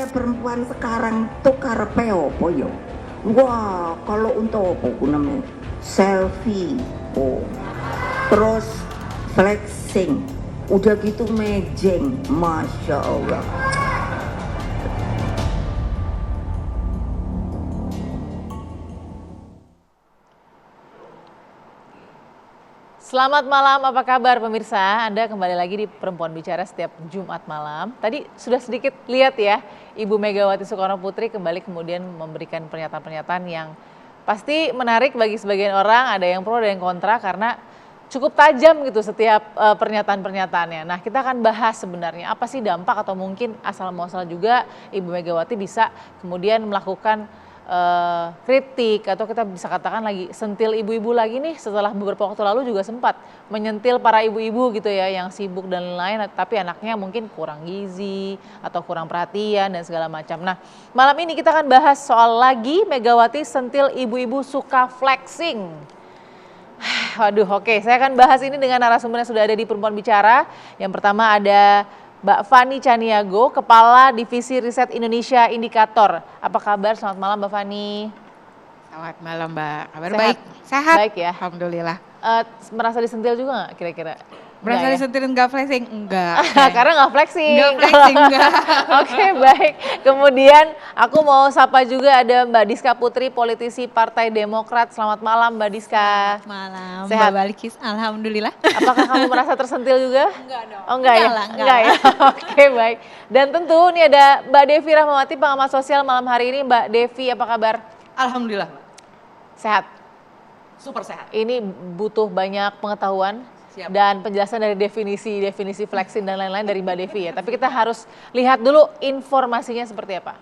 perempuan sekarang tuh karepe opo yo? Wah, kalau untuk apa namanya? Selfie. Oh. Terus flexing. Udah gitu mejeng. Masya Allah. Selamat malam, apa kabar pemirsa? Anda kembali lagi di Perempuan Bicara setiap Jumat malam. Tadi sudah sedikit lihat ya, Ibu Megawati Soekarno Putri kembali kemudian memberikan pernyataan-pernyataan yang pasti menarik bagi sebagian orang, ada yang pro, ada yang kontra karena cukup tajam gitu setiap pernyataan-pernyataannya. Nah, kita akan bahas sebenarnya apa sih dampak atau mungkin asal-muasal juga Ibu Megawati bisa kemudian melakukan kritik atau kita bisa katakan lagi sentil ibu-ibu lagi nih setelah beberapa waktu lalu juga sempat menyentil para ibu-ibu gitu ya yang sibuk dan lain-lain tapi anaknya mungkin kurang gizi atau kurang perhatian dan segala macam. Nah, malam ini kita akan bahas soal lagi Megawati sentil ibu-ibu suka flexing. Waduh, oke, saya akan bahas ini dengan narasumber yang sudah ada di Perempuan Bicara. Yang pertama ada Mbak Fani Caniago, Kepala Divisi Riset Indonesia Indikator. Apa kabar? Selamat malam Mbak Fani. Selamat malam Mbak, kabar Sehat? baik? Sehat? Baik ya? Alhamdulillah. Merasa disentil juga nggak kira-kira? Merasa Nggak ya? disentil nggak flexing? Enggak. Karena nggak flexing. Nggak flexing, enggak. Oke, baik. Kemudian aku mau sapa juga ada Mbak Diska Putri, politisi Partai Demokrat. Selamat malam Mbak Diska. Selamat malam, Sehat? Mbak Balikis. Alhamdulillah. Apakah kamu merasa tersentil juga? Enggak dong. Oh enggak ya? Enggak ya? Oke, baik. Dan tentu ini ada Mbak Devi Rahmawati, pengamat sosial malam hari ini. Mbak Devi, apa kabar? Alhamdulillah, Sehat? super sehat. Ini butuh banyak pengetahuan. Siap. Dan penjelasan dari definisi flexing dan lain-lain dari Mbak Devi ya. Tapi kita harus lihat dulu informasinya seperti apa.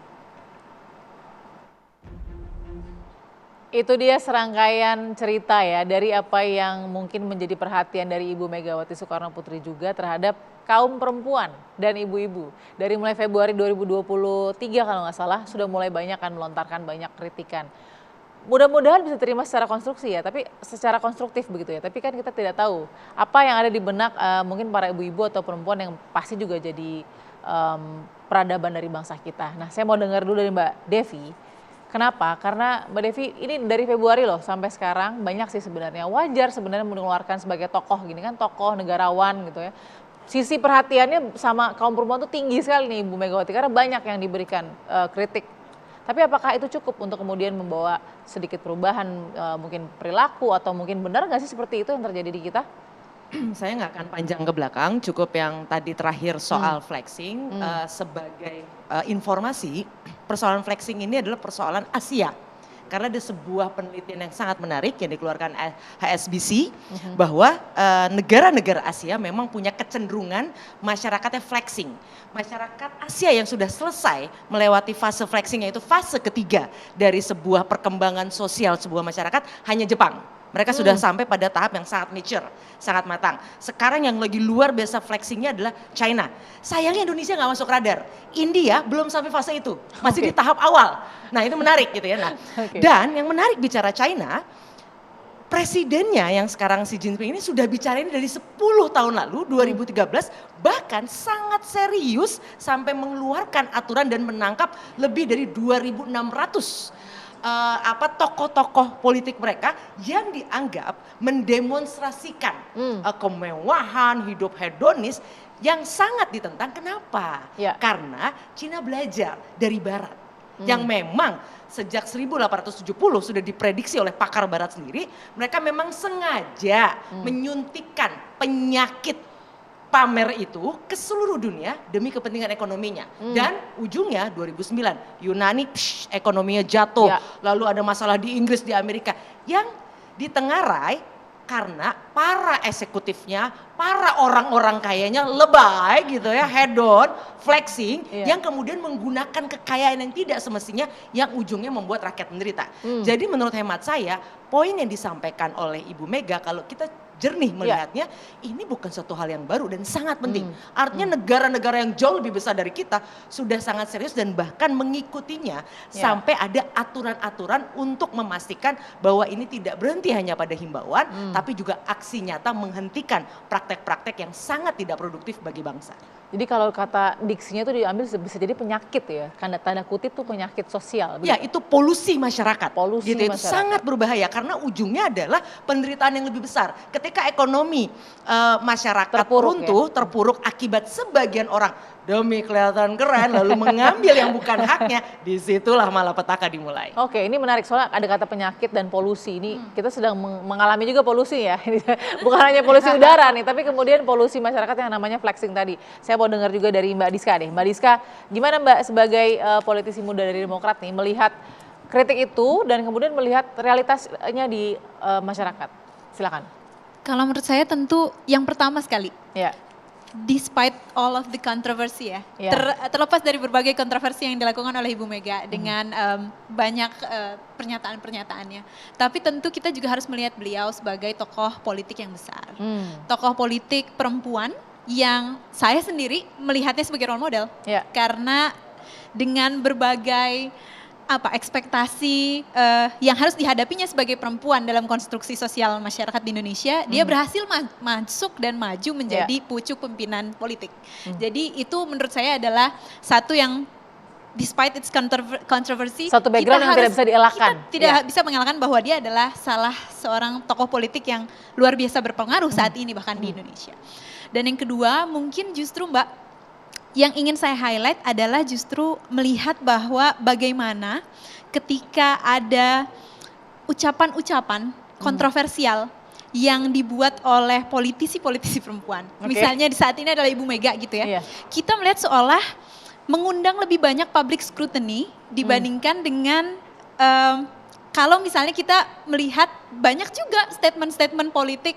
Itu dia serangkaian cerita ya dari apa yang mungkin menjadi perhatian dari Ibu Megawati Soekarno Putri juga terhadap kaum perempuan dan ibu-ibu. Dari mulai Februari 2023 kalau nggak salah sudah mulai banyak kan melontarkan banyak kritikan. Mudah-mudahan bisa terima secara konstruksi ya, tapi secara konstruktif begitu ya. Tapi kan kita tidak tahu apa yang ada di benak mungkin para ibu-ibu atau perempuan yang pasti juga jadi peradaban dari bangsa kita. Nah, saya mau dengar dulu dari Mbak Devi. Kenapa? Karena Mbak Devi ini dari Februari loh sampai sekarang banyak sih sebenarnya. Wajar sebenarnya mengeluarkan sebagai tokoh gini kan, tokoh negarawan gitu ya. Sisi perhatiannya sama kaum perempuan tuh tinggi sekali nih Ibu Megawati karena banyak yang diberikan kritik. Tapi apakah itu cukup untuk kemudian membawa sedikit perubahan mungkin perilaku atau mungkin benar nggak sih seperti itu yang terjadi di kita? Saya nggak akan panjang ke belakang, cukup yang tadi terakhir soal flexing sebagai informasi. Persoalan flexing ini adalah persoalan Asia. Karena ada sebuah penelitian yang sangat menarik yang dikeluarkan HSBC bahwa negara-negara Asia memang punya kecenderungan masyarakatnya flexing. Masyarakat Asia yang sudah selesai melewati fase flexing yaitu fase ketiga dari sebuah perkembangan sosial sebuah masyarakat hanya Jepang. Mereka sudah sampai pada tahap yang sangat mature, sangat matang. Sekarang yang lagi luar biasa flexingnya adalah China. Sayangnya Indonesia nggak masuk radar. India belum sampai fase itu, masih di tahap awal. Nah itu menarik gitu ya. Nah, dan yang menarik bicara China, presidennya yang sekarang Xi Jinping ini sudah bicara ini dari 10 tahun lalu, 2013, bahkan sangat serius sampai mengeluarkan aturan dan menangkap lebih dari 2.600 tokoh-tokoh politik mereka yang dianggap mendemonstrasikan kemewahan, hidup hedonis yang sangat ditentang. Kenapa? Ya. Karena Cina belajar dari Barat yang memang sejak 1870 sudah diprediksi oleh pakar Barat sendiri, mereka memang sengaja menyuntikkan penyakit pamer itu ke seluruh dunia demi kepentingan ekonominya. Dan ujungnya 2009 Yunani ekonominya jatuh, lalu ada masalah di Inggris, di Amerika yang ditengarai karena para eksekutifnya, para orang-orang kayanya lebay gitu ya, hedon, flexing, yang kemudian menggunakan kekayaan yang tidak semestinya yang ujungnya membuat rakyat menderita. Jadi menurut hemat saya, poin yang disampaikan oleh Ibu Mega kalau kita jernih melihatnya, ini bukan suatu hal yang baru dan sangat penting. Artinya negara-negara yang jauh lebih besar dari kita sudah sangat serius dan bahkan mengikutinya sampai ada aturan-aturan untuk memastikan bahwa ini tidak berhenti hanya pada himbauan, tapi juga aksi nyata menghentikan praktek-praktek yang sangat tidak produktif bagi bangsa. Jadi kalau kata diksinya itu diambil bisa jadi penyakit ya, tanda kutip tuh penyakit sosial. Ya, itu polusi masyarakat. Polusi gitu, itu masyarakat. sangat berbahaya karena ujungnya adalah penderitaan yang lebih besar. Ketika ekonomi masyarakat terpuruk akibat sebagian orang demi kelihatan keren lalu mengambil yang bukan haknya, disitulah malapetaka dimulai. Oke, ini menarik soalnya ada kata penyakit dan polusi. Ini kita sedang mengalami juga polusi ya. Bukan hanya polusi udara nih, tapi kemudian polusi masyarakat yang namanya flexing tadi. Saya mau dengar juga dari Mbak Diska deh. Mbak Diska, gimana Mbak sebagai politisi muda dari Demokrat nih melihat kritik itu dan kemudian melihat realitasnya di masyarakat? Silakan. Kalau menurut saya tentu yang pertama sekali, Ya. despite all of the controversy ya, terlepas dari berbagai kontroversi yang dilakukan oleh Ibu Mega dengan banyak pernyataan-pernyataannya, tapi tentu kita juga harus melihat beliau sebagai tokoh politik yang besar, tokoh politik perempuan yang saya sendiri melihatnya sebagai role model, karena dengan berbagai ekspektasi yang harus dihadapinya sebagai perempuan dalam konstruksi sosial masyarakat di Indonesia, dia berhasil masuk dan maju menjadi pucuk pimpinan politik. Jadi itu menurut saya adalah satu yang despite its controversy, satu background yang tidak bisa dielakkan. Kita tidak bisa mengelakkan bahwa dia adalah salah seorang tokoh politik yang luar biasa berpengaruh saat ini bahkan di Indonesia. Dan yang kedua mungkin justru Mbak, yang ingin saya highlight adalah justru melihat bahwa bagaimana ketika ada ucapan-ucapan kontroversial yang dibuat oleh politisi-politisi perempuan. Misalnya di saat ini adalah Ibu Mega gitu ya. Kita melihat seolah mengundang lebih banyak public scrutiny dibandingkan dengan kalau misalnya kita melihat banyak juga statement-statement politik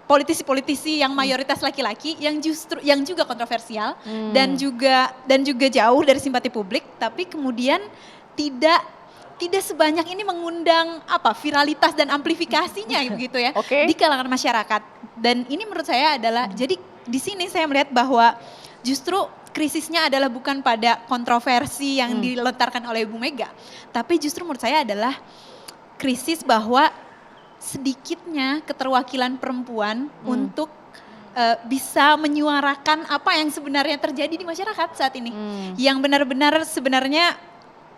politisi-politisi yang mayoritas laki-laki yang juga kontroversial dan juga jauh dari simpati publik, tapi kemudian tidak sebanyak ini mengundang viralitas dan amplifikasinya begitu ya di kalangan masyarakat. Dan ini menurut saya adalah jadi di sini saya melihat bahwa justru krisisnya adalah bukan pada kontroversi yang dilontarkan oleh Ibu Mega, tapi justru menurut saya adalah krisis bahwa sedikitnya keterwakilan perempuan untuk bisa menyuarakan apa yang sebenarnya terjadi di masyarakat saat ini. Yang benar-benar sebenarnya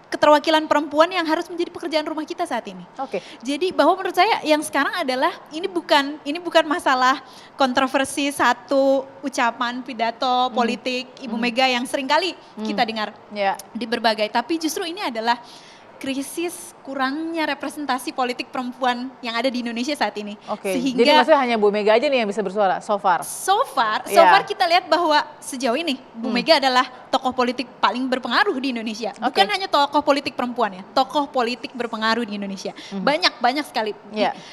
keterwakilan perempuan yang harus menjadi pekerjaan rumah kita saat ini. Jadi bahwa menurut saya yang sekarang adalah ini bukan masalah kontroversi satu ucapan pidato politik Ibu Mega yang seringkali kita dengar di berbagai, tapi justru ini adalah krisis kurangnya representasi politik perempuan yang ada di Indonesia saat ini. Sehingga jadi maksudnya hanya Bu Mega aja nih yang bisa bersuara so far? So far kita lihat bahwa sejauh ini Bu Mega adalah tokoh politik paling berpengaruh di Indonesia. Bukan hanya tokoh politik perempuan ya, tokoh politik berpengaruh di Indonesia. Banyak sekali.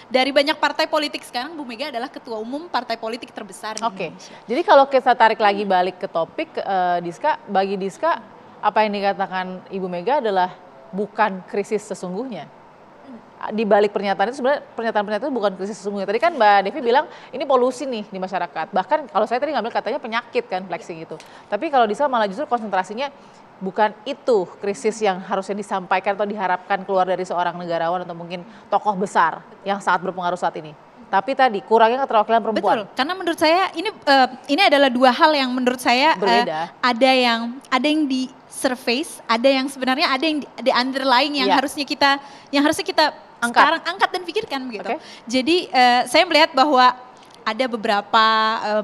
Dari banyak partai politik sekarang Bu Mega adalah ketua umum partai politik terbesar di Indonesia. Jadi kalau kita tarik lagi balik ke topik Diska, bagi Diska apa yang dikatakan Ibu Mega adalah bukan krisis sesungguhnya. Di balik pernyataan itu sebenarnya pernyataan-pernyataan itu bukan krisis sesungguhnya. Tadi kan Mbak Devi bilang ini polusi nih di masyarakat. Bahkan kalau saya tadi ngambil katanya penyakit kan flexing itu. Tapi kalau Diska malah justru konsentrasinya bukan itu krisis yang harusnya disampaikan atau diharapkan keluar dari seorang negarawan atau mungkin tokoh besar yang sangat berpengaruh saat ini. Tapi tadi kurangnya keterwakilan perempuan. Betul, karena menurut saya ini adalah dua hal yang menurut saya berbeda. Ada yang di surface, ada yang sebenarnya ada yang di underlying yang harusnya kita sekarang angkat dan pikirkan begitu. Jadi saya melihat bahwa ada beberapa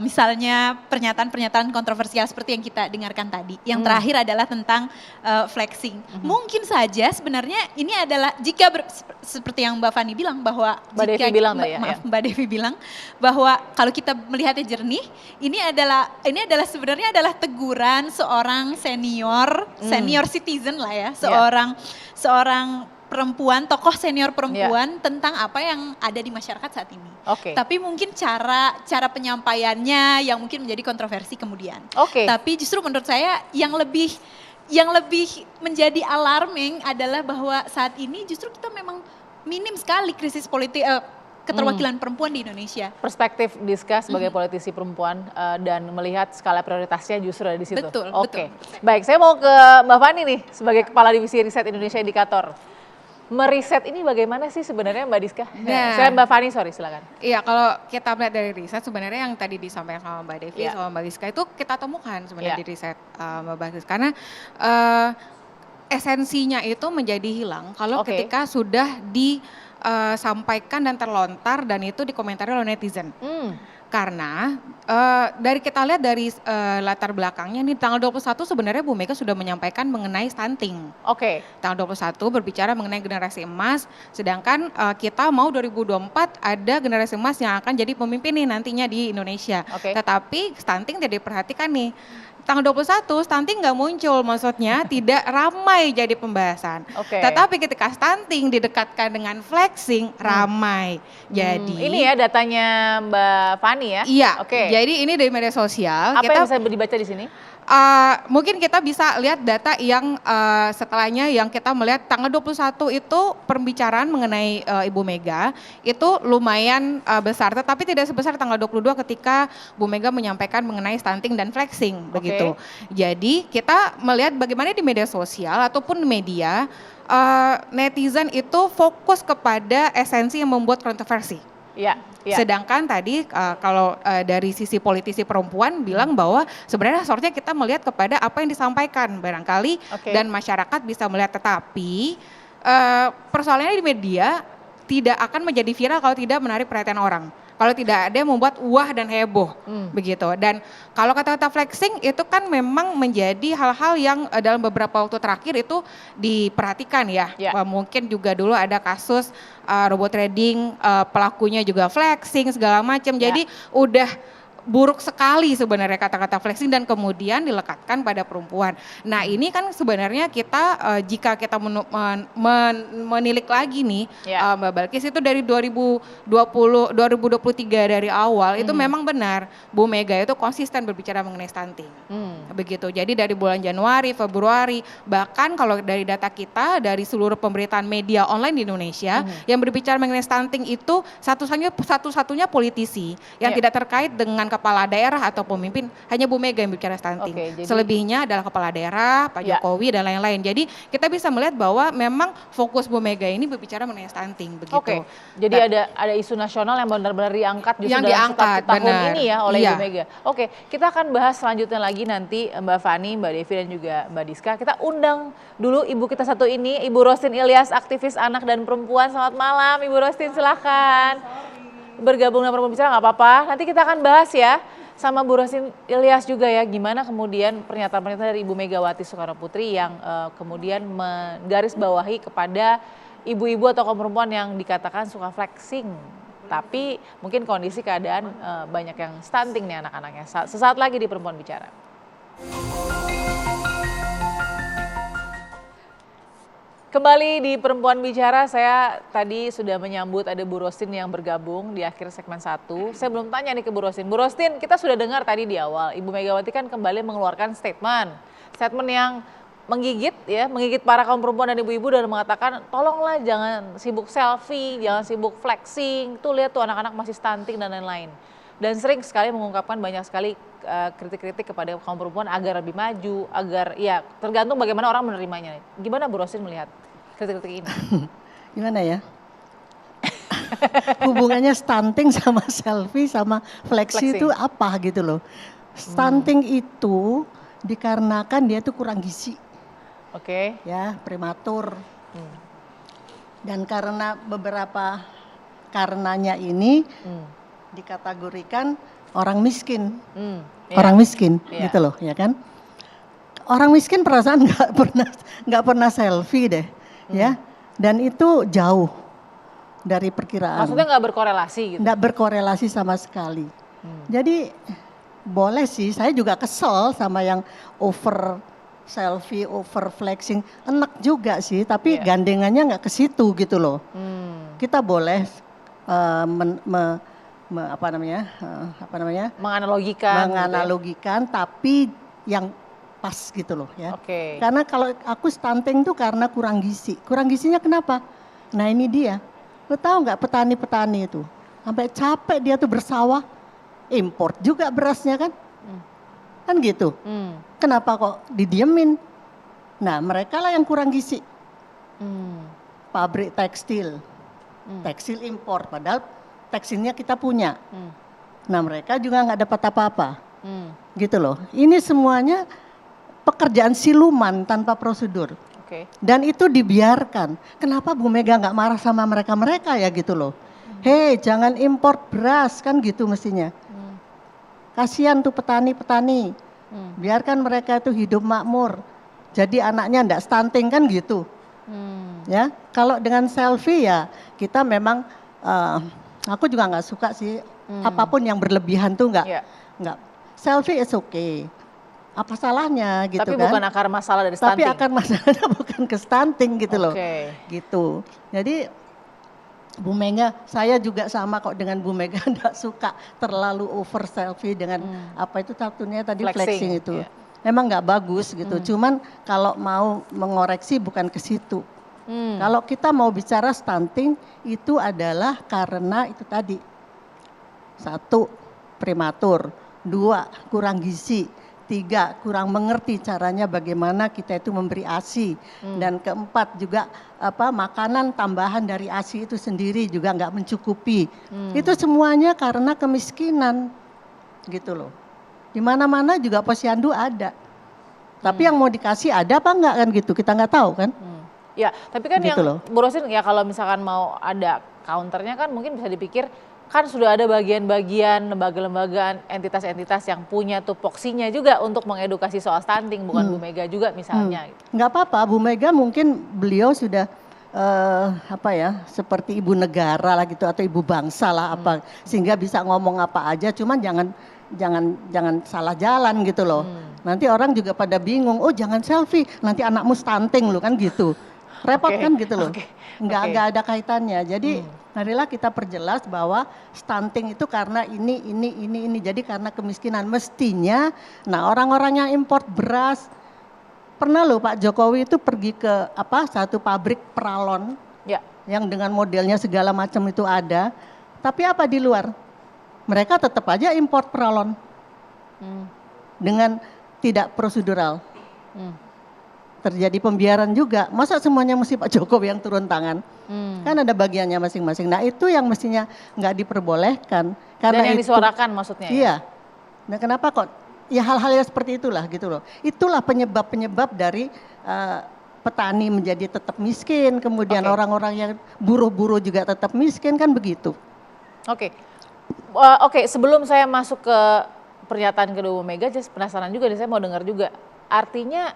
misalnya pernyataan-pernyataan kontroversial seperti yang kita dengarkan tadi. Yang terakhir adalah tentang flexing. Mungkin saja sebenarnya ini adalah seperti yang Mbak Fani bilang bahwa Mbak Devi bilang bahwa kalau kita melihatnya jernih, ini adalah sebenarnya adalah teguran seorang senior citizen lah ya, seorang perempuan, tokoh senior perempuan tentang apa yang ada di masyarakat saat ini. Tapi mungkin cara penyampaiannya yang mungkin menjadi kontroversi kemudian. Tapi justru menurut saya yang lebih menjadi alarming adalah bahwa saat ini justru kita memang minim sekali krisis politik keterwakilan perempuan di Indonesia. Perspektif Diska sebagai politisi perempuan dan melihat skala prioritasnya justru ada di situ. Betul, Oke. betul. Baik, saya mau ke Mbak Fani nih sebagai Kepala Divisi Riset Indonesia Indikator. Meriset ini bagaimana sih sebenarnya Mbak Diska? Nah. Saya Mbak Fani, sorry silakan. Iya, kalau kita melihat dari riset sebenarnya yang tadi disampaikan sama Mbak Devi, Iya. sama Mbak Rizka itu kita temukan sebenarnya Iya. di riset Mbak Basis. Karena esensinya itu menjadi hilang kalau Oke. ketika sudah disampaikan dan terlontar dan itu dikomentari oleh netizen. Karena dari kita lihat dari latar belakangnya nih tanggal 21 sebenarnya Bu Mega sudah menyampaikan mengenai stunting. Oke. Tanggal 21 berbicara mengenai generasi emas, sedangkan kita mau 2024 ada generasi emas yang akan jadi pemimpin nih nantinya di Indonesia. Oke. Tetapi stunting tidak diperhatikan nih. Tanggal 21 stunting nggak muncul, maksudnya tidak ramai jadi pembahasan. Oke. Tetapi ketika stunting didekatkan dengan flexing, ramai. Jadi Ini ya datanya Mbak Fani ya? iya, Oke. jadi ini dari media sosial. Apa kita yang bisa dibaca di sini? mungkin kita bisa lihat data yang setelahnya yang kita melihat tanggal 21 itu pembicaraan mengenai Ibu Mega itu lumayan besar, tetapi tidak sebesar tanggal 22 ketika Bu Mega menyampaikan mengenai stunting dan flexing begitu. Jadi kita melihat bagaimana di media sosial ataupun media netizen itu fokus kepada esensi yang membuat kontroversi. Iya. Iya. Sedangkan tadi kalau dari sisi politisi perempuan bilang bahwa sebenarnya seharusnya kita melihat kepada apa yang disampaikan barangkali Oke. dan masyarakat bisa melihat, tetapi persoalannya di media tidak akan menjadi viral kalau tidak menarik perhatian orang. Kalau tidak ada yang membuat wah dan heboh begitu. Dan kalau kata-kata flexing itu kan memang menjadi hal-hal yang dalam beberapa waktu terakhir itu diperhatikan ya. Ya. Mungkin juga dulu ada kasus robot trading, pelakunya juga flexing segala macam. Ya. Jadi udah buruk sekali sebenarnya kata-kata flexing dan kemudian dilekatkan pada perempuan. Nah ini kan sebenarnya kita jika kita menilik lagi nih Ya. Mbak Balkis itu dari 2023 dari awal itu memang benar Bu Mega itu konsisten berbicara mengenai stunting. Begitu. Jadi dari bulan Januari, Februari, bahkan kalau dari data kita dari seluruh pemberitaan media online di Indonesia yang berbicara mengenai stunting itu satu-satunya politisi yang Ya. tidak terkait dengan kepala daerah atau pemimpin, hanya Bu Mega yang bicara stunting. Oke, jadi- Selebihnya adalah kepala daerah, Pak Ya. Jokowi dan lain-lain. Jadi kita bisa melihat bahwa memang fokus Bu Mega ini berbicara mengenai stunting begitu. Oke, jadi ada isu nasional yang benar-benar diangkat justru Yang dalam diangkat, satu tahun benar. ini ya oleh Iya. Ibu Mega. Oke, kita akan bahas selanjutnya lagi nanti Mbak Fani, Mbak Devi dan juga Mbak Diska. Kita undang dulu ibu kita satu ini, Ibu Rosin Ilyas, aktivis anak dan perempuan. Selamat malam Ibu Rosin, silahkan. Bergabung dengan Perempuan Bicara nggak apa-apa, nanti kita akan bahas ya sama Bu Rosin Ilyas juga ya, gimana kemudian pernyataan-pernyataan dari Ibu Megawati Soekarno Putri yang kemudian menggarisbawahi kepada ibu-ibu atau kaum perempuan yang dikatakan suka flexing. Tapi mungkin kondisi keadaan banyak yang stunting nih anak-anaknya. Sesaat lagi di Perempuan Bicara. Kembali di Perempuan Bicara, saya tadi sudah menyambut ada Bu Rosin yang bergabung di akhir segmen 1. Saya belum tanya nih ke Bu Rosin. Bu Rosin, kita sudah dengar tadi di awal, Ibu Megawati kan kembali mengeluarkan statement. Statement yang menggigit para kaum perempuan dan ibu-ibu dan mengatakan, tolonglah jangan sibuk selfie, jangan sibuk flexing. Tuh lihat tuh anak-anak masih stunting dan lain-lain. Dan sering sekali mengungkapkan banyak sekali kritik-kritik kepada kaum perempuan agar lebih maju, agar ya tergantung bagaimana orang menerimanya. Gimana Bu Rosin melihat kritik-kritik ini? Gimana ya? Hubungannya stunting sama selfie sama flexi Flexing. itu apa gitu loh. Stunting itu dikarenakan dia tuh kurang gizi Oke. ya, prematur. Dan karena beberapa karenanya ini dikategorikan orang miskin. Iya. Orang miskin Iya. gitu loh, ya kan? Orang miskin perasaan nggak pernah selfie deh, ya. Dan itu jauh dari perkiraan. Maksudnya nggak berkorelasi gitu? Nggak berkorelasi sama sekali. Jadi boleh sih, saya juga kesel sama yang over selfie, over flexing. Enak juga sih, tapi Iya. gandengannya nggak ke situ gitu loh. Kita boleh apa namanya? Menganalogikan, tapi yang pas gitu loh ya. Oke. Karena kalau aku stunting tuh karena kurang gizi. Kurang gizinya kenapa? Nah ini dia. Lo tahu nggak petani-petani itu sampai capek dia tuh bersawah, import juga berasnya kan. Kan gitu. Kenapa kok didiemin? Nah, mereka lah yang kurang gizi. Pabrik tekstil. Tekstil impor, padahal tekstilnya kita punya. Nah, mereka juga nggak dapat apa-apa. Gitu loh. Ini semuanya pekerjaan siluman tanpa prosedur. Oke. Dan itu dibiarkan. Kenapa Bu Mega nggak marah sama mereka-mereka ya gitu loh. Hei, jangan import beras kan gitu mestinya. Kasihan tuh petani-petani. Biarkan mereka itu hidup makmur. Jadi anaknya ndak stunting kan gitu. Ya, kalau dengan selfie ya kita memang aku juga nggak suka sih apapun yang berlebihan tuh nggak. Selfie is okay. Apa salahnya gitu Tapi kan? bukan akar masalah dari Tapi stunting. akar masalahnya bukan ke stunting gitu loh. Oke. Gitu. Jadi Bu Mega, saya juga sama kok dengan Bu Mega, enggak suka terlalu over selfie dengan apa itu satunya tadi flexing itu. Iya. Memang nggak bagus gitu. Cuman kalau mau mengoreksi bukan ke situ. Kalau kita mau bicara stunting itu adalah karena itu tadi. 1, prematur. 2, kurang gizi. 3, kurang mengerti caranya bagaimana kita itu memberi ASI. Dan keempat juga makanan tambahan dari ASI itu sendiri juga nggak mencukupi. Itu semuanya karena kemiskinan gitu loh. Di mana-mana juga posyandu ada. Tapi yang mau dikasih ada apa enggak kan gitu, kita nggak tahu kan. Ya, tapi kan Gitu yang loh. Bu Rosin ya kalau misalkan mau ada counternya kan mungkin bisa dipikir kan sudah ada bagian-bagian lembaga-lembaga entitas-entitas yang punya tupoksinya juga untuk mengedukasi soal stunting, bukan Bu Mega juga misalnya. Gitu. Nggak apa-apa, Bu Mega mungkin beliau sudah seperti ibu negara lah gitu atau ibu bangsa lah apa sehingga bisa ngomong apa aja, cuman jangan salah jalan gitu loh. Nanti orang juga pada bingung, oh jangan selfie, nanti anakmu stunting loh kan gitu. Repot kan gitu loh. Nggak ada kaitannya. Jadi marilah kita perjelas bahwa stunting itu karena ini. Jadi karena kemiskinan mestinya. Nah orang-orang yang import beras, pernah loh Pak Jokowi itu pergi ke satu pabrik peralon Ya. yang dengan modelnya segala macam itu ada. Tapi apa di luar? Mereka tetap aja import peralon dengan tidak prosedural. Terjadi pembiaran juga. Masa semuanya mesti Pak Jokowi yang turun tangan? Kan ada bagiannya masing-masing. Nah itu yang mestinya nggak diperbolehkan. Karena Dan yang itu, disuarakan maksudnya ya? Iya. Nah kenapa kok? Ya hal-hal yang seperti itulah gitu loh. Itulah penyebab-penyebab dari petani menjadi tetap miskin. Kemudian orang-orang yang buruh-buruh juga tetap miskin kan begitu. Oke. Oke, sebelum saya masuk ke pernyataan kedua Bu Mega, just penasaran juga, saya mau dengar juga. Artinya,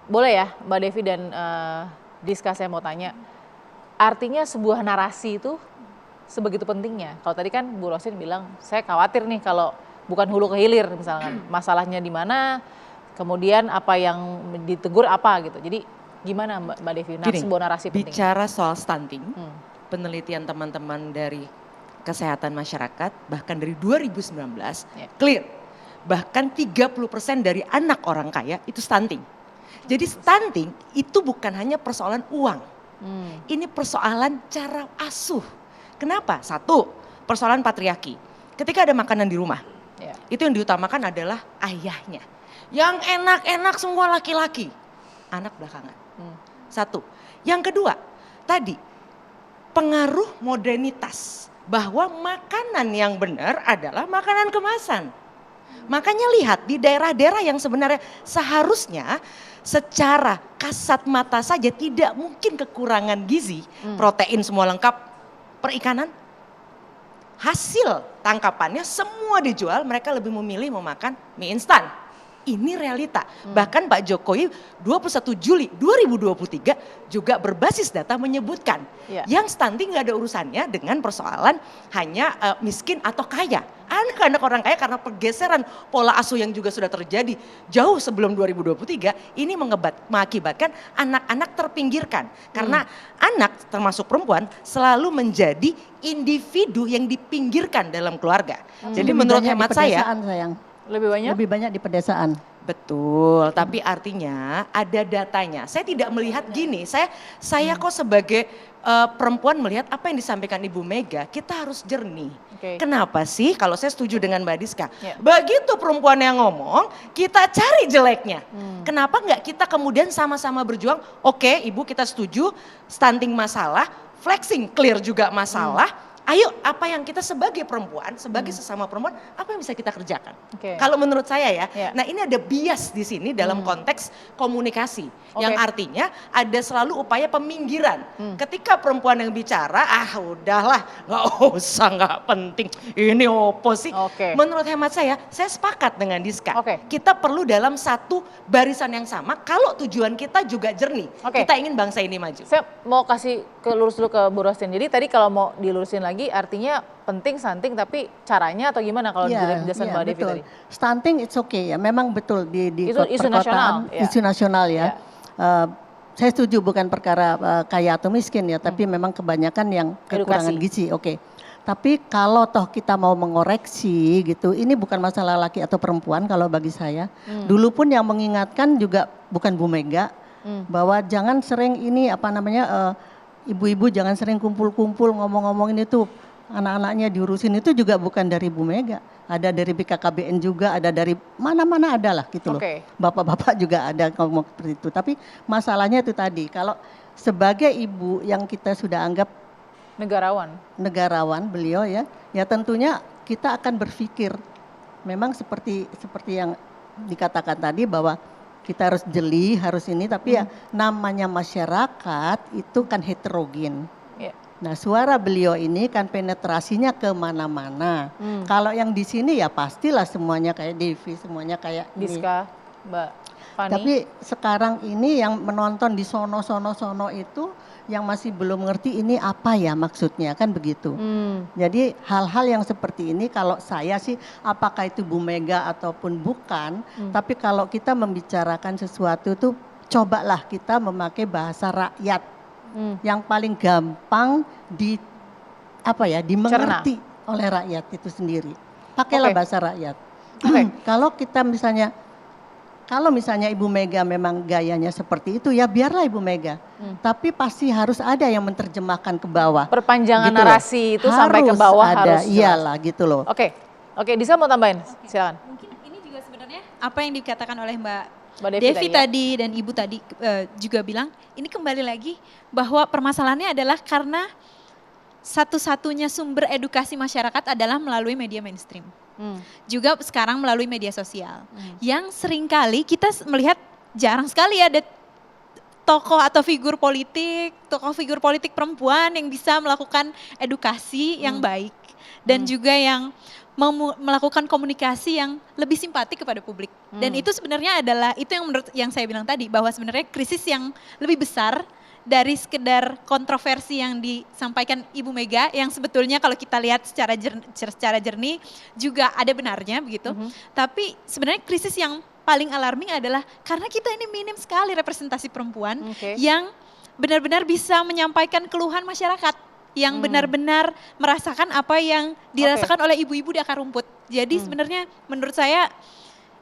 boleh ya Mbak Devi dan Diska saya mau tanya, artinya sebuah narasi itu sebegitu pentingnya. Kalau tadi kan Bu Rosin bilang, saya khawatir nih kalau bukan hulu ke hilir misalkan, masalahnya di mana, kemudian apa yang ditegur apa gitu. Jadi gimana Mbak Devi, sebuah narasi penting? Bicara soal stunting, penelitian teman-teman dari kesehatan masyarakat bahkan dari 2019 clear bahkan 30% dari anak orang kaya itu stunting. Jadi stunting itu bukan hanya persoalan uang, ini persoalan cara asuh. Kenapa? 1, persoalan patriarki. Ketika ada makanan di rumah, itu yang diutamakan adalah ayahnya. Yang enak-enak semua laki-laki, anak belakangan. 1. Yang kedua, tadi pengaruh modernitas. Bahwa makanan yang benar adalah makanan kemasan. Makanya lihat di daerah-daerah yang sebenarnya seharusnya secara kasat mata saja tidak mungkin kekurangan gizi, protein semua lengkap, perikanan, hasil tangkapannya semua dijual, mereka lebih memilih memakan mie instan. Ini realita. Bahkan Pak Jokowi 21 Juli 2023 juga berbasis data menyebutkan yang stunting nggak ada urusannya dengan persoalan hanya miskin atau kaya. Anak-anak orang kaya karena pergeseran pola asuh yang juga sudah terjadi jauh sebelum 2023 ini mengakibatkan anak-anak terpinggirkan. Karena anak termasuk perempuan selalu menjadi individu yang dipinggirkan dalam keluarga. Jadi menurut hemat saya Lebih banyak di pedesaan. Betul, tapi artinya ada datanya. Saya tidak melihat gini, saya kok sebagai perempuan melihat apa yang disampaikan Ibu Mega, kita harus jernih. Oke. Kenapa sih? Kalau saya setuju dengan Mbak Diska, Ya. begitu perempuan yang ngomong, kita cari jeleknya. Kenapa nggak kita kemudian sama-sama berjuang? Oke, Ibu kita setuju, stunting masalah, flexing clear juga masalah. Ayo, apa yang kita sebagai perempuan, sebagai sesama perempuan, apa yang bisa kita kerjakan? Oke. Kalau menurut saya ya, Ya. nah ini ada bias di sini dalam konteks komunikasi. Oke. Yang artinya ada selalu upaya peminggiran. Ketika perempuan yang bicara, udahlah, nggak usah, nggak penting. Ini opo sih? Oke. Menurut hemat saya sepakat dengan Diska. Oke. Kita perlu dalam satu barisan yang sama kalau tujuan kita juga jernih. Oke. Kita ingin bangsa ini maju. Saya mau kasih lurus dulu ke Bu Rosin. Jadi tadi kalau mau dilurusin lagi artinya penting stunting tapi caranya atau gimana kalau dari penjelasan Mbak Devi betul. tadi? Stunting it's okay ya, memang betul di Itu isu nasional, ya. isu nasional ya. Ya. Saya setuju bukan perkara kaya atau miskin ya, tapi memang kebanyakan yang kekurangan Edukasi. gizi. Oke. Tapi kalau toh kita mau mengoreksi gitu, ini bukan masalah laki atau perempuan kalau bagi saya. Dulu pun yang mengingatkan juga bukan Bu Mega bahwa jangan sering ini apa namanya ibu-ibu jangan sering kumpul-kumpul ngomong-ngomongin itu anak-anaknya diurusin, itu juga bukan dari Bu Mega. Ada dari BKKBN juga, ada dari mana-mana ada lah gitu loh. Oke. Bapak-bapak juga ada ngomong seperti itu. Tapi masalahnya itu tadi, kalau sebagai ibu yang kita sudah anggap negarawan beliau ya tentunya kita akan berpikir memang seperti yang dikatakan tadi bahwa kita harus jeli, harus ini, tapi ya namanya masyarakat itu kan heterogen. Ya. Nah, suara beliau ini kan penetrasinya kemana-mana. Kalau yang di sini ya pastilah semuanya kayak Devi, semuanya kayak ini. Diska, Mbak Fani. Tapi sekarang ini yang menonton di sono itu yang masih belum ngerti ini apa ya maksudnya, kan begitu. Jadi hal-hal yang seperti ini kalau saya sih apakah itu Bu Mega ataupun bukan, tapi kalau kita membicarakan sesuatu tuh cobalah kita memakai bahasa rakyat yang paling gampang dimengerti oleh rakyat itu sendiri. Pakailah Oke. bahasa rakyat. Oke. Kalau misalnya Ibu Mega memang gayanya seperti itu ya biarlah Ibu Mega. Tapi pasti harus ada yang menerjemahkan ke bawah. Perpanjangan Gitu loh. narasi itu sampai ke bawah ada, harus jelas. iyalah gitu loh. Oke, Diska mau tambahin, silakan. Mungkin ini juga sebenarnya apa yang dikatakan oleh Mbak Mbak Devi Devi tadi ya. tadi dan Ibu tadi juga bilang, ini kembali lagi bahwa permasalahannya adalah karena satu-satunya sumber edukasi masyarakat adalah melalui media mainstream. Juga sekarang melalui media sosial. Yang seringkali kita melihat jarang sekali ada tokoh atau figur politik perempuan yang bisa melakukan edukasi yang baik. Dan juga yang melakukan komunikasi yang lebih simpatik kepada publik. Dan itu sebenarnya adalah, itu yang saya bilang tadi, bahwa sebenarnya krisis yang lebih besar dari sekedar kontroversi yang disampaikan Ibu Mega yang sebetulnya kalau kita lihat secara jernih juga ada benarnya begitu. Tapi sebenarnya krisis yang paling alarming adalah karena kita ini minim sekali representasi perempuan yang benar-benar bisa menyampaikan keluhan masyarakat, yang benar-benar merasakan apa yang dirasakan oleh ibu-ibu di akar rumput. Jadi sebenarnya menurut saya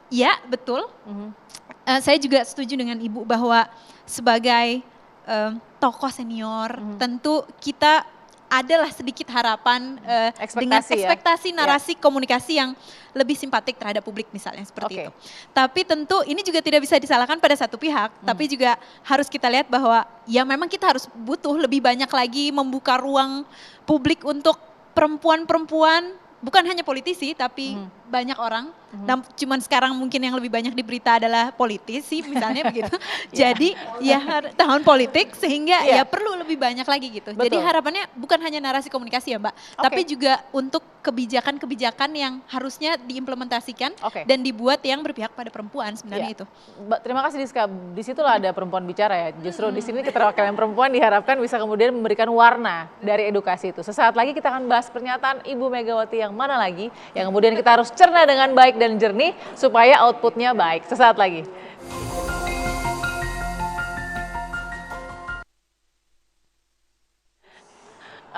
ya betul. Saya juga setuju dengan Ibu bahwa sebagai tokoh senior, tentu kita adalah sedikit harapan dengan ekspektasi narasi komunikasi yang lebih simpatik terhadap publik misalnya seperti itu. Tapi tentu ini juga tidak bisa disalahkan pada satu pihak, tapi juga harus kita lihat bahwa ya memang kita harus butuh lebih banyak lagi membuka ruang publik untuk perempuan-perempuan, bukan hanya politisi tapi banyak orang. Dan cuman sekarang mungkin yang lebih banyak di berita adalah politisi misalnya begitu. Jadi ya tahun politik sehingga ya perlu lebih banyak lagi gitu. Jadi harapannya bukan hanya narasi komunikasi ya Mbak, tapi juga untuk kebijakan-kebijakan yang harusnya diimplementasikan dan dibuat yang berpihak pada perempuan sebenarnya itu. Mbak, terima kasih Diska. Disitulah ada perempuan bicara ya. Justru di sini keterwakilan perempuan diharapkan bisa kemudian memberikan warna dari edukasi itu. Sesaat lagi kita akan bahas pernyataan Ibu Megawati yang mana lagi yang kemudian kita harus cerna dengan baik dan jernih supaya outputnya baik. Sesaat lagi.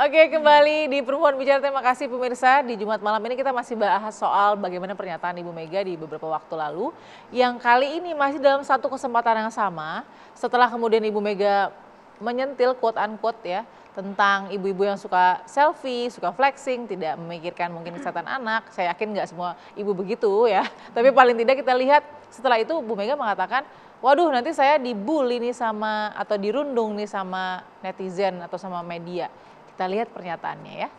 Oke, kembali di Perempuan Bicara. Terima kasih pemirsa. Di Jumat malam ini kita masih bahas soal bagaimana pernyataan Ibu Mega di beberapa waktu lalu. Yang kali ini masih dalam satu kesempatan yang sama. Setelah kemudian Ibu Mega menyentil quote unquote ya tentang ibu-ibu yang suka selfie, suka flexing, tidak memikirkan mungkin kesehatan anak. Saya yakin nggak semua ibu begitu ya. Tapi paling tidak kita lihat setelah itu Bu Mega mengatakan, waduh nanti saya dibully nih sama atau dirundung nih sama netizen atau sama media. Kita lihat pernyataannya ya.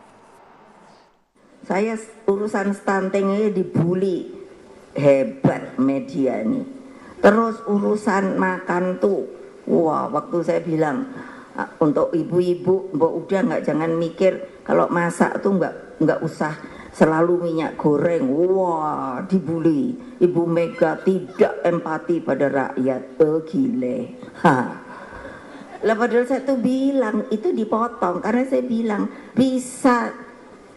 Saya urusan stuntingnya dibully, hebat media nih. Terus urusan makan tuh, wah waktu saya bilang untuk ibu-ibu, mbak udah nggak, jangan mikir kalau masak tuh nggak usah selalu minyak goreng. Wah dibully, Ibu Mega tidak empati pada rakyat, gile. Lah padahal saya tuh bilang itu dipotong karena saya bilang bisa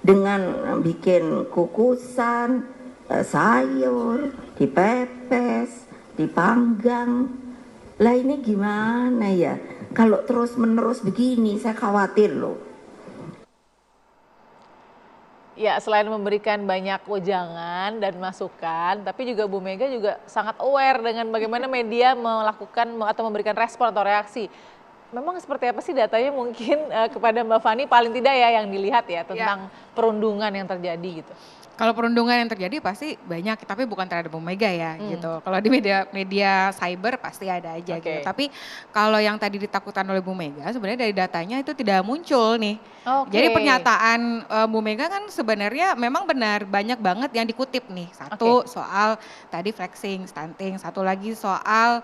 dengan bikin kukusan, sayur, dipepes, dipanggang. Lah ini gimana ya? Kalau terus menerus begini saya khawatir loh. Ya, selain memberikan banyak wejangan dan masukan, tapi juga Bu Mega juga sangat aware dengan bagaimana media melakukan atau memberikan respon atau reaksi. Memang seperti apa sih datanya mungkin kepada Mbak Fani paling tidak ya yang dilihat ya tentang perundungan yang terjadi gitu. Kalau perundungan yang terjadi pasti banyak, tapi bukan terhadap Bu Mega ya gitu. Kalau di media cyber pasti ada aja gitu. Tapi kalau yang tadi ditakutkan oleh Bu Mega sebenarnya dari datanya itu tidak muncul nih. Jadi pernyataan Bu Mega kan sebenarnya memang benar banyak banget yang dikutip nih. Satu soal tadi flexing, stunting, satu lagi soal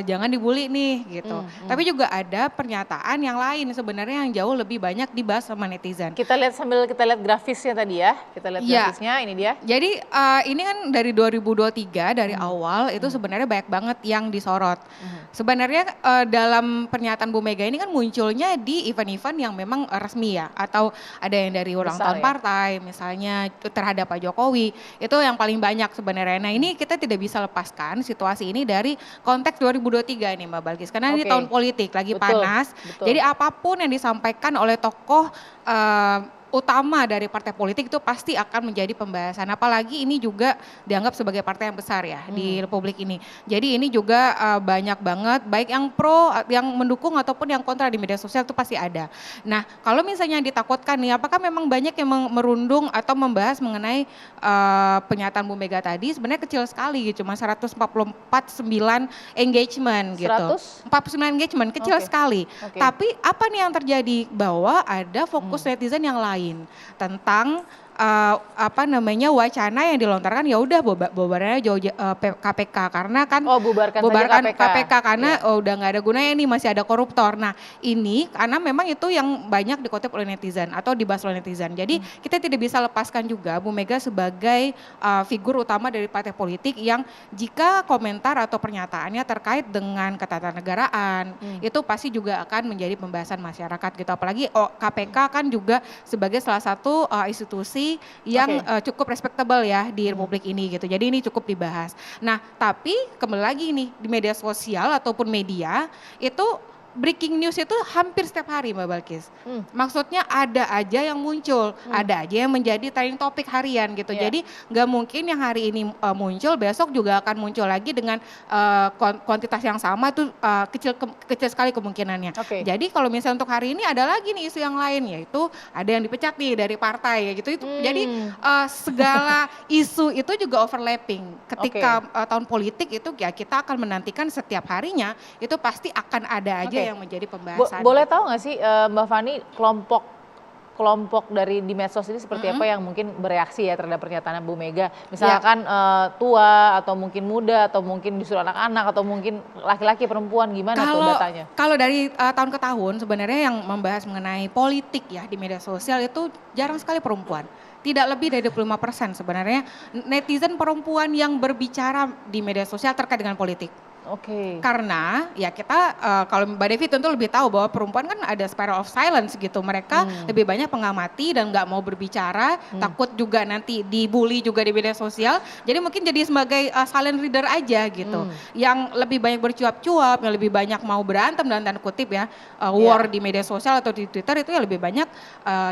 jangan dibully nih gitu. Tapi juga ada pernyataan yang lain sebenarnya yang jauh lebih banyak dibahas sama netizen. Kita lihat sambil kita lihat grafisnya tadi ya. Kita lihat grafisnya, ini dia. Jadi ini kan dari 2023 dari awal itu sebenarnya banyak banget yang disorot. Sebenarnya dalam pernyataan Bu Mega ini kan munculnya di event-event yang memang resmi ya, atau ada yang dari ulang tahun partai misalnya terhadap Pak Jokowi, itu yang paling banyak sebenarnya. Nah ini kita tidak bisa lepaskan situasi ini dari konteks 2023 ini Mbak Balkis, karena ini tahun politik lagi panas. Jadi apapun yang disampaikan oleh tokoh utama dari partai politik itu pasti akan menjadi pembahasan. Apalagi ini juga dianggap sebagai partai yang besar ya di Republik ini. Jadi ini juga banyak banget baik yang pro, yang mendukung ataupun yang kontra di media sosial itu pasti ada. Nah kalau misalnya ditakutkan nih apakah memang banyak yang merundung atau membahas mengenai pernyataan Bu Mega tadi, sebenarnya kecil sekali gitu, cuma 149 engagement gitu. 149 engagement, kecil sekali. Tapi apa nih yang terjadi? Bahwa ada fokus netizen yang lain tentang wacana yang dilontarkan, ya udah bubarannya KPK karena kan bubarkan KPK karena udah nggak ada gunanya nih, masih ada koruptor. Nah ini karena memang itu yang banyak dikutip oleh netizen atau dibahas oleh netizen. Jadi kita tidak bisa lepaskan juga Bu Mega sebagai figur utama dari partai politik yang jika komentar atau pernyataannya terkait dengan ketatanegaraan itu pasti juga akan menjadi pembahasan masyarakat gitu. Apalagi KPK kan juga sebagai salah satu institusi yang cukup respectable ya di Republik ini gitu. Jadi ini cukup dibahas. Nah, tapi kembali lagi nih di media sosial ataupun media itu breaking news itu hampir setiap hari Mbak Balkis. Maksudnya ada aja yang muncul, ada aja yang menjadi trending topik harian gitu. Jadi nggak mungkin yang hari ini muncul besok juga akan muncul lagi dengan kuantitas yang sama, itu kecil sekali kemungkinannya. Jadi kalau misalnya untuk hari ini ada lagi nih isu yang lain, yaitu ada yang dipecat nih dari partai ya gitu. Jadi segala isu itu juga overlapping. Ketika tahun politik itu ya kita akan menantikan setiap harinya itu pasti akan ada aja yang menjadi pembahasan. Boleh tahu nggak sih Mbak Fani kelompok dari di medsos ini seperti apa yang mungkin bereaksi ya terhadap pernyataan Bu Mega? Misalkan tua atau mungkin muda atau mungkin justru anak-anak atau mungkin laki-laki perempuan, gimana tuh datanya? Kalau dari tahun ke tahun sebenarnya yang membahas mengenai politik ya di media sosial itu jarang sekali perempuan. Tidak lebih dari 25% sebenarnya netizen perempuan yang berbicara di media sosial terkait dengan politik. Karena ya kita kalau Mbak Devi tentu lebih tahu bahwa perempuan kan ada spiral of silence gitu. Mereka lebih banyak mengamati dan nggak mau berbicara, takut juga nanti dibully juga di media sosial. Jadi mungkin jadi sebagai silent reader aja gitu. Yang lebih banyak bercuap-cuap, yang lebih banyak mau berantem dan tanda kutip ya, war di media sosial atau di Twitter itu yang lebih banyak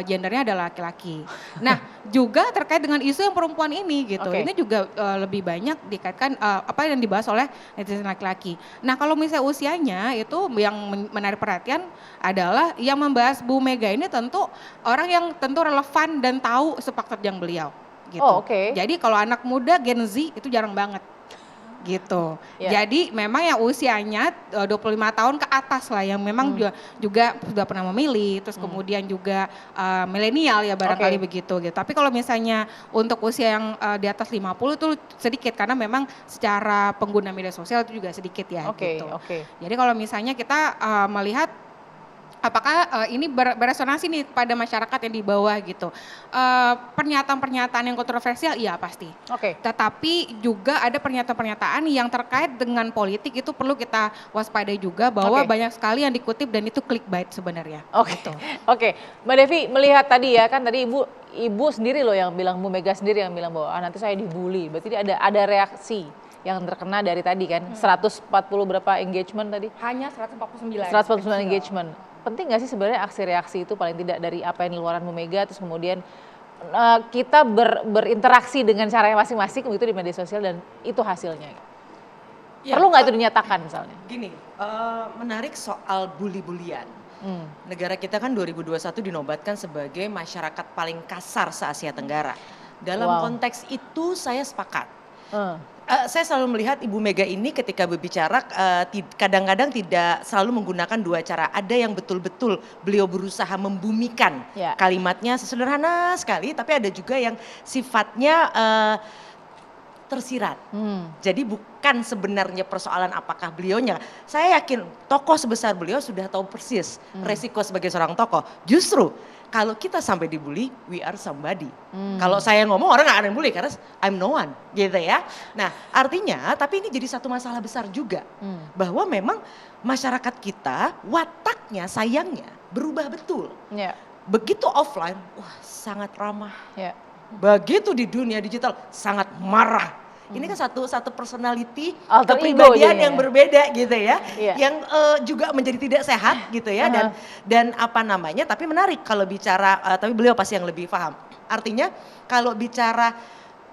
gendernya adalah laki-laki. Nah juga terkait dengan isu yang perempuan ini gitu. Ini juga lebih banyak dikaitkan apa yang dibahas oleh netizen laki-laki laki-laki. Nah kalau misalnya usianya itu yang menarik perhatian adalah yang membahas Bu Mega ini tentu orang yang tentu relevan dan tahu sepak terjang beliau. Gitu. Oh, oke. Jadi kalau anak muda Gen Z itu jarang banget. Gitu. Ya. Jadi memang yang usianya 25 tahun ke atas lah yang memang juga sudah pernah memilih, terus kemudian juga milenial ya barangkali begitu gitu. Tapi kalau misalnya untuk usia yang di atas 50 itu sedikit karena memang secara pengguna media sosial itu juga sedikit ya gitu. Jadi kalau misalnya kita melihat apakah ini beresonansi nih pada masyarakat yang di bawah gitu. Pernyataan-pernyataan yang kontroversial iya pasti. Tetapi juga ada pernyataan-pernyataan yang terkait dengan politik itu perlu kita waspadai juga bahwa banyak sekali yang dikutip dan itu clickbait sebenarnya. Gitu. Mbak Devi melihat tadi ya kan tadi ibu sendiri loh yang bilang, Bu Mega sendiri yang bilang bahwa nanti saya dibully. Berarti ada reaksi yang terkena dari tadi kan 140 berapa engagement tadi? Hanya 149. 149 engagement. Penting nggak sih sebenarnya aksi reaksi itu paling tidak dari apa yang di luaran Bu Mega terus kemudian kita berinteraksi dengan caranya masing-masing begitu di media sosial dan itu hasilnya. Ya, perlu nggak itu dinyatakan misalnya? Gini, menarik soal bully-bulian. Negara kita kan 2021 dinobatkan sebagai masyarakat paling kasar se-Asia Tenggara. Dalam konteks itu saya sepakat. Saya selalu melihat Ibu Mega ini ketika berbicara kadang-kadang tidak selalu menggunakan dua cara. Ada yang betul-betul beliau berusaha membumikan kalimatnya sesederhana sekali, tapi ada juga yang sifatnya tersirat. Jadi bukan sebenarnya persoalan apakah beliaunya. Saya yakin tokoh sebesar beliau sudah tahu persis resiko sebagai seorang tokoh. Justru kalau kita sampai dibully, we are somebody. Kalau saya ngomong orang gak akan bully karena I'm no one gitu ya. Nah artinya tapi ini jadi satu masalah besar juga. Bahwa memang masyarakat kita wataknya sayangnya berubah betul. Begitu offline, wah sangat ramah. Begitu di dunia digital sangat marah. Ini kan satu personality, kepribadian yang berbeda gitu ya, yang juga menjadi tidak sehat gitu ya, dan apa namanya, tapi menarik kalau bicara, tapi beliau pasti yang lebih paham. Artinya kalau bicara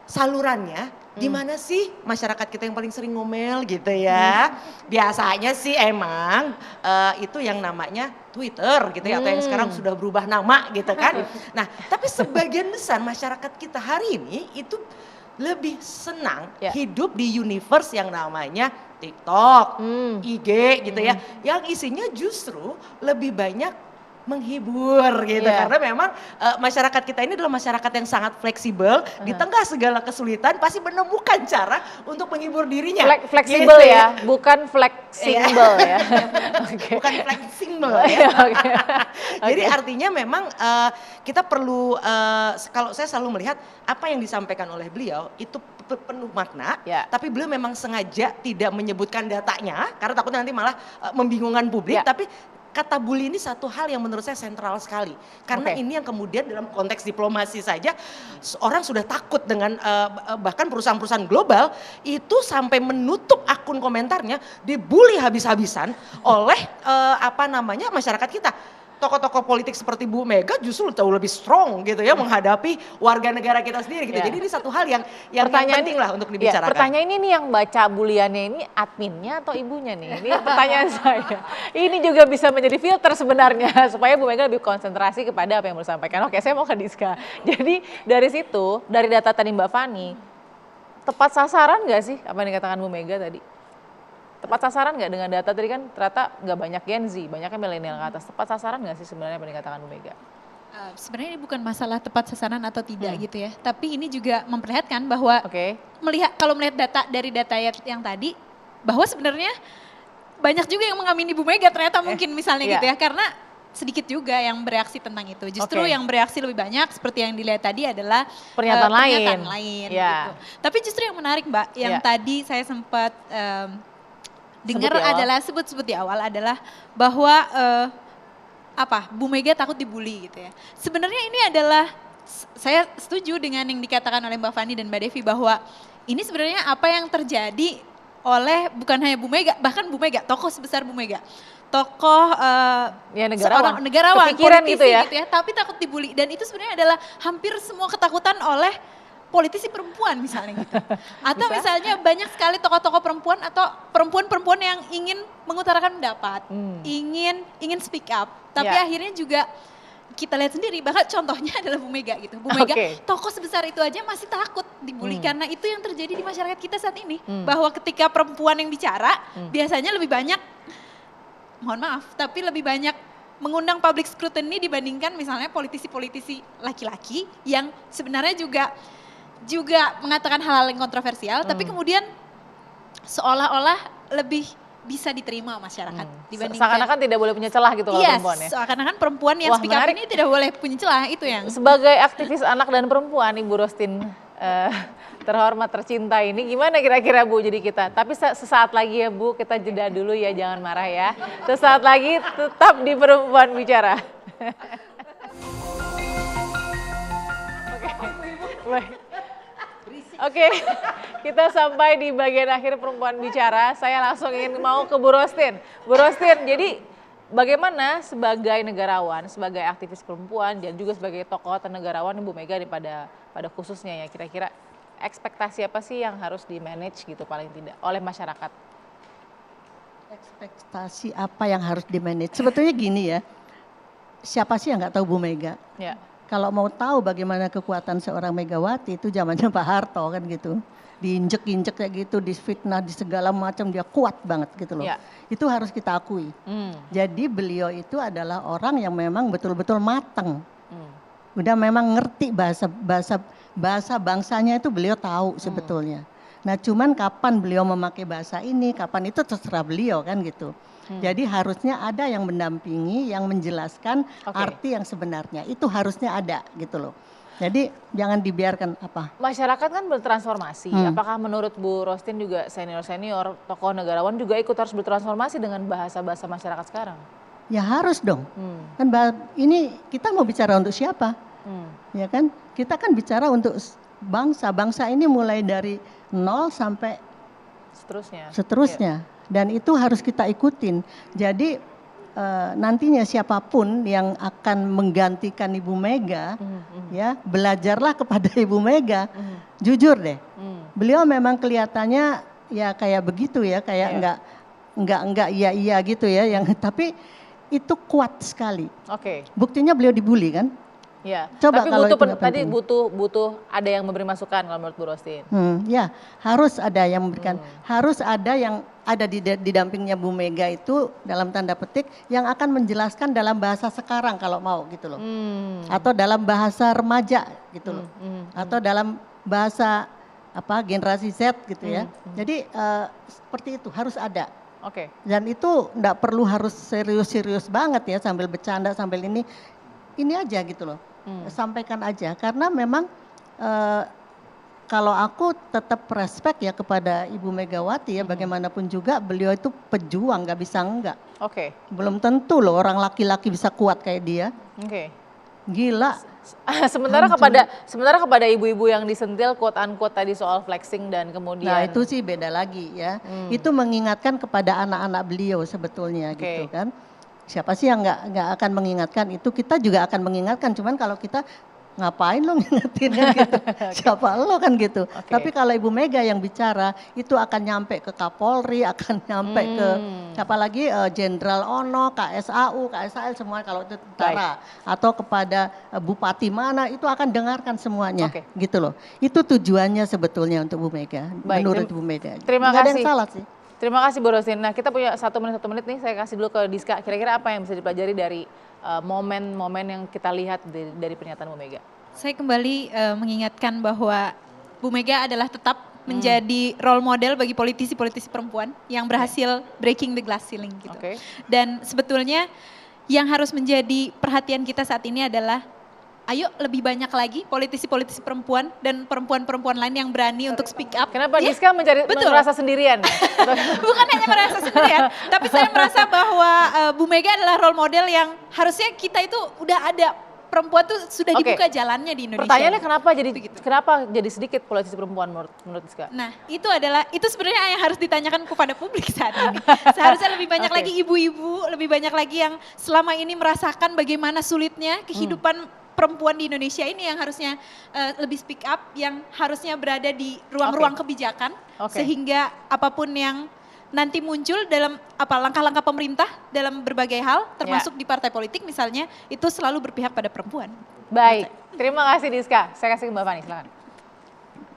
salurannya, di mana sih masyarakat kita yang paling sering ngomel gitu ya? Biasanya sih emang itu yang namanya Twitter gitu ya, atau yang sekarang sudah berubah nama gitu kan. Nah, tapi sebagian besar masyarakat kita hari ini itu lebih senang hidup di universe yang namanya TikTok, IG gitu ya. Yang isinya justru lebih banyak menghibur gitu. Karena memang masyarakat kita ini adalah masyarakat yang sangat fleksibel. Di tengah segala kesulitan pasti menemukan cara untuk menghibur dirinya. Fleksibel gitu ya, bukan fleksibel ya. Bukan fleksibel ya. Jadi artinya memang kita perlu, kalau saya selalu melihat apa yang disampaikan oleh beliau itu penuh makna, tapi beliau memang sengaja tidak menyebutkan datanya karena takutnya nanti malah membingungkan publik, tapi kata bully ini satu hal yang menurut saya sentral sekali. Karena ini yang kemudian dalam konteks diplomasi saja orang sudah takut dengan bahkan perusahaan-perusahaan global itu sampai menutup akun komentarnya dibully habis-habisan oleh masyarakat kita. Tokoh-tokoh politik seperti Bu Mega justru jauh lebih strong gitu ya menghadapi warga negara kita sendiri gitu. Jadi ini satu hal yang penting lah untuk dibicarakan. Pertanyaan ini yang baca buliannya ini adminnya atau ibunya nih? Ini pertanyaan saya. Ini juga bisa menjadi filter sebenarnya supaya Bu Mega lebih konsentrasi kepada apa yang mau disampaikan. Oke, saya mau ke Diska. Jadi dari situ, dari data tadi Mbak Fani, tepat sasaran nggak sih apa yang dikatakan Bu Mega tadi? Tepat sasaran nggak dengan data tadi kan ternyata nggak banyak Gen Z, banyaknya milenial ke atas. Tepat sasaran nggak sih sebenarnya apa yang dikatakan Bu Mega? Sebenarnya ini bukan masalah tepat sasaran atau tidak gitu ya. Tapi ini juga memperlihatkan bahwa kalau melihat data dari data yang tadi, bahwa sebenarnya banyak juga yang mengamini Bu Mega ternyata mungkin misalnya gitu ya. Karena sedikit juga yang bereaksi tentang itu. Justru yang bereaksi lebih banyak seperti yang dilihat tadi adalah pernyataan lain gitu. Tapi justru yang menarik Mbak, yang tadi saya sempat dengar adalah sebut di awal adalah bahwa Bu Mega takut dibully gitu ya. Sebenarnya ini adalah saya setuju dengan yang dikatakan oleh Mbak Fani dan Mbak Devi bahwa ini sebenarnya apa yang terjadi oleh bukan hanya Bu Mega, bahkan Bu Mega, tokoh sebesar Bu Mega. Tokoh seorang negarawan, kepikiran politisi gitu ya, tapi takut dibully. Dan itu sebenarnya adalah hampir semua ketakutan oleh politisi perempuan misalnya gitu. Atau misalnya banyak sekali tokoh-tokoh perempuan atau perempuan-perempuan yang ingin mengutarakan pendapat, ingin speak up, tapi Ya. akhirnya juga kita lihat sendiri, bahkan contohnya adalah Bu Mega gitu. Bu Mega, Oke. tokoh sebesar itu aja masih takut dibully karena itu yang terjadi di masyarakat kita saat ini. Bahwa ketika perempuan yang bicara, biasanya lebih banyak, mohon maaf, tapi lebih banyak mengundang public scrutiny dibandingkan misalnya politisi-politisi laki-laki yang sebenarnya juga mengatakan hal-hal yang kontroversial, tapi kemudian seolah-olah lebih bisa diterima masyarakat dibandingkan. Seakan-akan tidak boleh punya celah gitu kalau Yes, perempuan ya. seakan-akan perempuan yang Wah, speak up menarik. ini tidak boleh punya celah, itu yang. Sebagai aktivis anak dan perempuan, Ibu Rostin terhormat tercinta ini, gimana kira-kira Bu jadi kita? Tapi sesaat lagi ya Bu, kita jeda dulu ya, jangan marah ya. Sesaat lagi tetap di Perempuan Bicara. Baik. Oke, kita sampai di bagian akhir Perempuan Bicara. Saya langsung ingin mau ke Bu Rostin. Bu Rostin, jadi bagaimana sebagai negarawan, sebagai aktivis perempuan, dan juga sebagai tokoh atau negarawan Ibu Mega pada khususnya ya, kira-kira ekspektasi apa sih yang harus di-manage gitu paling tidak oleh masyarakat? Ekspektasi apa yang harus di-manage? Sebetulnya gini ya, siapa sih yang nggak tahu Bu Mega? Ya. Kalau mau tahu bagaimana kekuatan seorang Megawati itu zamannya Pak Harto kan gitu. Diinjek-injek kayak gitu, difitnah, di segala macam dia kuat banget gitu loh. Ya. Itu harus kita akui. Jadi beliau itu adalah orang yang memang betul-betul matang. Udah memang ngerti bahasa bangsanya itu beliau tahu sebetulnya. Nah cuman kapan beliau memakai bahasa ini, kapan itu terserah beliau kan gitu. Jadi harusnya ada yang mendampingi, yang menjelaskan arti yang sebenarnya. Itu harusnya ada gitu loh. Jadi jangan dibiarkan apa. Masyarakat kan bertransformasi. Apakah menurut Bu Rostin juga senior-senior, tokoh negarawan juga ikut harus bertransformasi dengan bahasa-bahasa masyarakat sekarang? Ya harus dong. Kan ini kita mau bicara untuk siapa? Ya kan? Kita kan bicara untuk bangsa. Bangsa ini mulai dari nol sampai seterusnya. Dan itu harus kita ikutin. Jadi nantinya siapapun yang akan menggantikan Ibu Mega, ya belajarlah kepada Ibu Mega. Jujur deh, beliau memang kelihatannya ya kayak begitu ya, kayak enggak iya gitu ya. Yang tapi itu kuat sekali. Oke. Buktinya beliau dibully kan? Ya. Coba Tapi kalau itu nggak tadi penting. butuh ada yang memberi masukan kalau menurut Bu Rostin. Ya harus ada yang memberikan, harus ada yang ada di dampingnya Bu Mega itu dalam tanda petik yang akan menjelaskan dalam bahasa sekarang kalau mau gitu loh, atau dalam bahasa remaja gitu loh, atau dalam bahasa apa generasi Z gitu ya. Jadi seperti itu harus ada. Oke. Dan itu enggak perlu harus serius-serius banget ya sambil bercanda sambil ini aja gitu loh. Sampaikan aja karena memang kalau aku tetap respect ya kepada Ibu Megawati ya bagaimanapun juga beliau itu pejuang, nggak bisa enggak. Oke. Belum tentu loh orang laki-laki bisa kuat kayak dia. Oke. Gila. Sementara kepada ibu-ibu yang disentil quote unquote tadi soal flexing dan kemudian Nah itu sih beda lagi ya. Itu mengingatkan kepada anak-anak beliau sebetulnya gitu kan. Siapa sih yang nggak akan mengingatkan itu, kita juga akan mengingatkan, cuman kalau kita ngapain lo ngingetin kan gitu, siapa lo kan gitu. Tapi kalau Ibu Mega yang bicara itu akan nyampe ke Kapolri, akan nyampe ke apalagi Jenderal Ono, KSAU, KSAL semua kalau itu tentara atau kepada bupati mana itu akan dengarkan semuanya gitu loh. Itu tujuannya sebetulnya untuk Bu Mega, menurut Bu Mega. Terima Nggak ada kasih. yang salah sih. Terima kasih Bu Rostin. Nah kita punya 1 menit nih, saya kasih dulu ke Diska. Kira-kira apa yang bisa dipelajari dari momen-momen yang kita lihat dari pernyataan Bu Mega? Saya kembali mengingatkan bahwa Bu Mega adalah tetap menjadi role model bagi politisi-politisi perempuan yang berhasil breaking the glass ceiling gitu. Dan sebetulnya yang harus menjadi perhatian kita saat ini adalah ayo lebih banyak lagi politisi-politisi perempuan dan perempuan-perempuan lain yang berani untuk speak up. Kenapa Diska merasa sendirian? Bukan hanya merasa sendirian, tapi saya merasa bahwa Bu Mega adalah role model yang harusnya kita itu udah ada. Perempuan tuh sudah dibuka jalannya di Indonesia. Pertanyaannya kenapa jadi sedikit politisi perempuan menurut Diska? Nah itu sebenarnya yang harus ditanyakan kepada publik saat ini. Seharusnya lebih banyak lagi ibu-ibu, lebih banyak lagi yang selama ini merasakan bagaimana sulitnya kehidupan perempuan di Indonesia ini yang harusnya lebih speak up, yang harusnya berada di ruang-ruang kebijakan, sehingga apapun yang nanti muncul dalam langkah-langkah pemerintah dalam berbagai hal, termasuk di partai politik misalnya, itu selalu berpihak pada perempuan. Baik, terima kasih Diska. Saya kasih ke Mbak Fani, silakan.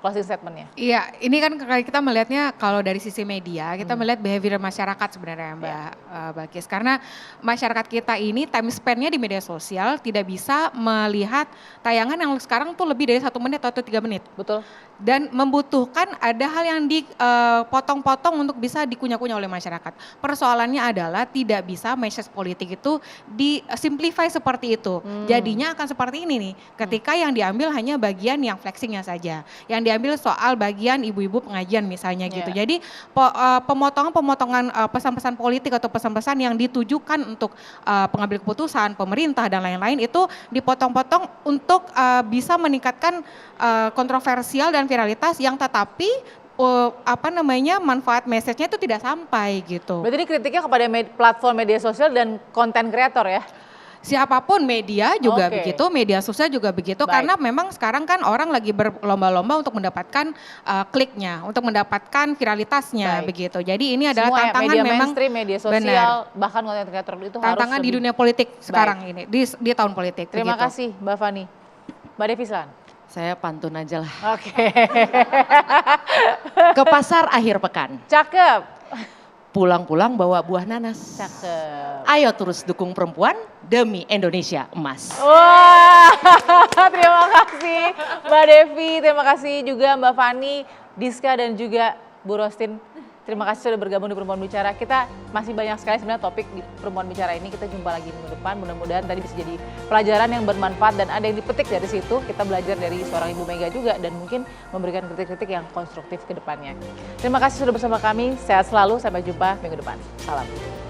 Closing statement-nya. Iya, ini kan kita melihatnya kalau dari sisi media, kita melihat behavior masyarakat sebenarnya Mbak Balkis. Karena masyarakat kita ini time spend-nya di media sosial tidak bisa melihat tayangan yang sekarang tuh lebih dari 1 menit atau 3 menit. Betul. Dan membutuhkan ada hal yang dipotong-potong untuk bisa dikunyah-kunyah oleh masyarakat. Persoalannya adalah tidak bisa message politik itu disimplify seperti itu. Jadinya akan seperti ini nih, ketika yang diambil hanya bagian yang flexingnya saja. Yang diambil soal bagian ibu-ibu pengajian misalnya gitu. Jadi pemotongan-pemotongan pesan-pesan politik atau pesan-pesan yang ditujukan untuk pengambil keputusan, pemerintah dan lain-lain itu dipotong-potong untuk bisa meningkatkan kontroversial dan viralitas yang tetapi manfaat message-nya itu tidak sampai gitu. Berarti ini kritiknya kepada platform media sosial dan konten kreator ya? Siapapun media juga begitu, media sosial juga begitu. Karena memang sekarang kan orang lagi berlomba-lomba untuk mendapatkan kliknya, untuk mendapatkan viralitasnya begitu. Jadi ini adalah semua tantangan media memang mainstream, media sosial, bahkan konten kreator itu tantangan harus di dunia politik sekarang ini, di tahun politik. Terima begitu. kasih Mbak Fani. Mbak Devi silakan. Saya pantun aja lah. Oke. Ke pasar akhir pekan. Cakep. Pulang-pulang bawa buah nanas. Cakep. Ayo terus dukung perempuan demi Indonesia emas. Wah, terima kasih Mbak Devi, terima kasih juga Mbak Fani, Diska dan juga Bu Rostin. Terima kasih sudah bergabung di Perempuan Bicara. Kita masih banyak sekali sebenarnya topik di Perempuan Bicara ini. Kita jumpa lagi minggu depan. Mudah-mudahan tadi bisa jadi pelajaran yang bermanfaat dan ada yang dipetik dari situ. Kita belajar dari seorang Ibu Mega juga dan mungkin memberikan kritik-kritik yang konstruktif ke depannya. Terima kasih sudah bersama kami. Sehat selalu. Sampai jumpa minggu depan. Salam.